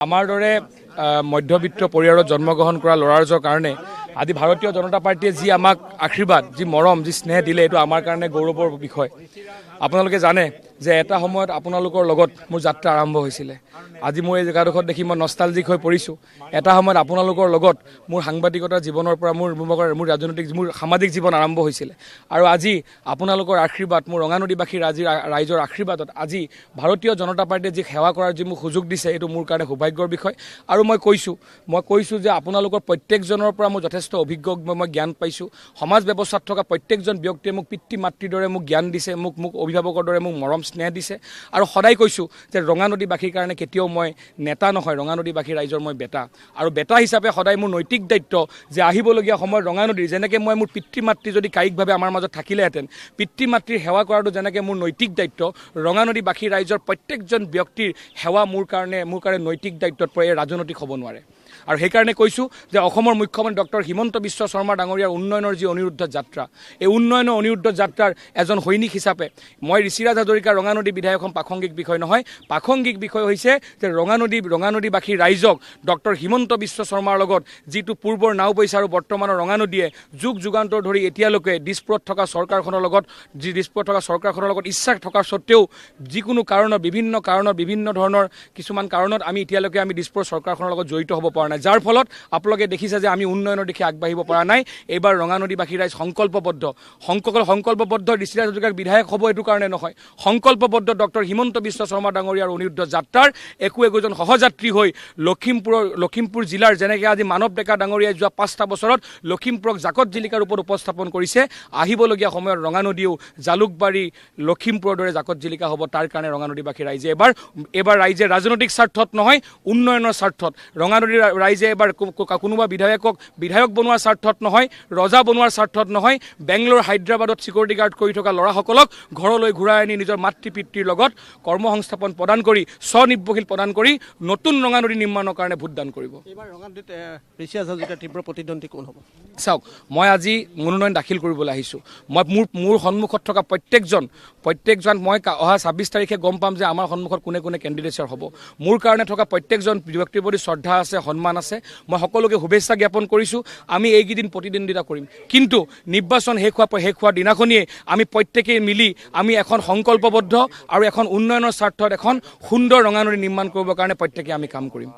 আমাৰ দৰে মধ্যবিত্ত পৰিয়ালত জন্মগ্ৰহণ কৰা ল'ৰাজৰ কাৰণে আজি ভাৰতীয় জনতা পাৰ্টিয়ে যি আমাক আশীৰ্বাদ, যি মৰম, যি স্নেহ দিলে, এইটো আমাৰ কাৰণে গৌৰৱৰ বিষয়। আপোনালোকে জানে যে এটা সময়ত আপোনালোকৰ লগত মোৰ যাত্ৰা আৰম্ভ হৈছিলে। আজি মোৰ এই জেগাডোখৰত দেখি মই নষ্টালজিক হৈ পৰিছোঁ। এটা সময়ত আপোনালোকৰ লগত মোৰ সাংবাদিকতাৰ জীৱনৰ পৰা মোৰ ৰাজনৈতিক মোৰ সামাজিক জীৱন আৰম্ভ হৈছিলে। আৰু আজি আপোনালোকৰ আশীৰ্বাদ, মোৰ ৰঙানদীবাসীৰ ৰাইজৰ আশীৰ্বাদত আজি ভাৰতীয় জনতা পাৰ্টিয়ে যি সেৱা কৰাৰ যি মোক সুযোগ দিছে, এইটো মোৰ কাৰণে সৌভাগ্যৰ বিষয়। আৰু মই কৈছোঁ যে আপোনালোকৰ প্ৰত্যেকজনৰ পৰা মই যথেষ্ট অভিজ্ঞ মই জ্ঞান পাইছোঁ। সমাজ ব্যৱস্থাত থকা প্ৰত্যেকজন ব্যক্তিয়ে মোক পিতৃ মাতৃৰ দৰে মোক জ্ঞান দিছে, মোক অভিভাৱকৰ দৰে মোক মৰম স্নেহ দিছে। আৰু সদায় কৈছোঁ যে ৰঙানদীবাসীৰ কাৰণে কেতিয়াও মই নেতা নহয়, ৰঙানদীবাসী ৰাইজৰ মই বেটা। আৰু বেটা হিচাপে সদায় মোৰ নৈতিক দায়িত্ব যে আহিবলগীয়া সময়ত ৰঙানদীৰ যেনেকৈ মই মোৰ পিতৃ মাতৃ যদি কায়িকভাৱে আমাৰ মাজত থাকিলেহেঁতেন, পিতৃ মাতৃৰ সেৱা কৰাটো যেনেকৈ মোৰ নৈতিক দায়িত্ব, ৰঙানদীবাসী ৰাইজৰ প্ৰত্যেকজন ব্যক্তিৰ সেৱা মোৰ কাৰণে নৈতিক দায়িত্বত পৰে, ৰাজনৈতিক হ'ব নোৱাৰে। আৰু সেইকাৰণে কৈছোঁ যে অসমৰ মুখ্যমন্ত্ৰী ডক্টৰ হিমন্ত বিশ্ব শৰ্মা ডাঙৰীয়াৰ উন্নয়নৰ যি অনিৰুদ্ধ যাত্ৰা, এই উন্নয়নৰ অনিৰুদ্ধ যাত্ৰাৰ এজন সৈনিক হিচাপে মই ঋষিৰাজ হাজৰিকা ৰঙানদী বিধায়ক প্ৰাসংগিক বিষয় নহয়। প্ৰাসংগিক বিষয় হৈছে যে ৰঙানদীবাসী ৰাইজক ডক্টৰ হিমন্ত বিশ্ব শৰ্মাৰ লগত যিটো পূৰ্বৰ নাওবৈচা আৰু বৰ্তমানৰ ৰঙানদীয়ে যুগ যুগান্তৰ ধৰি এতিয়ালৈকে দিছপুৰত থকা চৰকাৰখনৰ লগত ইচ্ছা থকাৰ স্বত্তেও যিকোনো কাৰণত বিভিন্ন ধৰণৰ কিছুমান কাৰণত আমি এতিয়ালৈকে দিছপুৰ চৰকাৰখনৰ লগত জড়িত হ'ব পৰা নাই, যাৰ ফলত আপোনালোকে দেখিছে যে আমি উন্নয়নৰ দিশে আগবাঢ়িব পৰা নাই। এইবাৰ ৰঙানদীবাসী ৰাইজ সংকল্পবদ্ধ ঋষিৰাজ হাজৰিকাৰ বিধায়ক হ'ব এইটো কাৰণে নহয়, সংকল্পবদ্ধ ডক্টৰ হিমন্ত বিশ্ব শৰ্মা ডাঙৰীয়াৰ অনিৰুদ্ধ যাত্ৰাৰ একোজন সহযাত্ৰী হৈ লখিমপুৰ জিলাৰ যেনেকৈ আজি মানৱ ডেকা ডাঙৰীয়াই যোৱা 5টা বছৰত লখিমপুৰক জাকত জিলিকাৰ ৰূপত উপস্থাপন কৰিছে, আহিবলগীয়া সময়ত ৰঙানদীও জালুকবাৰী লখিমপুৰৰ দৰে জাকত জিলিকা হ'ব। তাৰ কাৰণে ৰঙানদীবাসী ৰাইজে এইবাৰ ৰাইজে ৰাজনৈতিক স্বাৰ্থত নহয়, উন্নয়নৰ স্বাৰ্থত, ৰঙানদীৰ ৰাইজে এবাৰ কোনোবা বিধায়ক বনোৱাৰ স্বাৰ্থত নহয়, ৰজা বনোৱাৰ স্বাৰ্থত নহয়, বেংগলোৰ হায়দৰাবাদত চিকিউৰিটি গাৰ্ড কৰি থকা ল'ৰাসকলক ঘৰলৈ ঘূৰাই আনি নিজৰ মাতৃ পিতৃৰ লগত কৰ্মসংস্থাপন প্ৰদান কৰি স্বনিৰ্ভৰশীল প্ৰদান কৰি নতুন ৰঙানদী নিৰ্মাণৰ কাৰণে ভোটদান কৰিব। এইবাৰ ৰঙানদীত ঋষিৰাজ হাজৰিকাৰ তীব্ৰ প্ৰতিদ্বন্দ্বী কোন হ'ব? চাওক, মই আজি মনোনয়ন দাখিল কৰিবলৈ আহিছোঁ। মই মোৰ সন্মুখত থকা প্ৰত্যেকজন মই অহা 26 তাৰিখে গম পাম যে আমাৰ সন্মুখত কোনে কেণ্ডিডেটছৰ হ'ব। মোৰ কাৰণে থকা প্ৰত্যেকজন ব্যক্তিৰ প্ৰতি শ্ৰদ্ধা আছে, সন্মান আছে। মই সকলোকে শুভেচ্ছা জ্ঞাপন কৰিছোঁ। আমি এইকেইদিন প্ৰতিদ্বন্দ্বিতা কৰিম, কিন্তু নিৰ্বাচন শেষ হোৱাৰ দিনাখনিয়ে আমি প্ৰত্যেকেই মিলি আমি এখন সংকল্পবদ্ধ আৰু এখন উন্নয়নৰ স্বাৰ্থত এখন সুন্দৰ ৰঙানদী নিৰ্মাণ কৰিবৰ কাৰণে প্ৰত্যেকে আমি কাম কৰিম।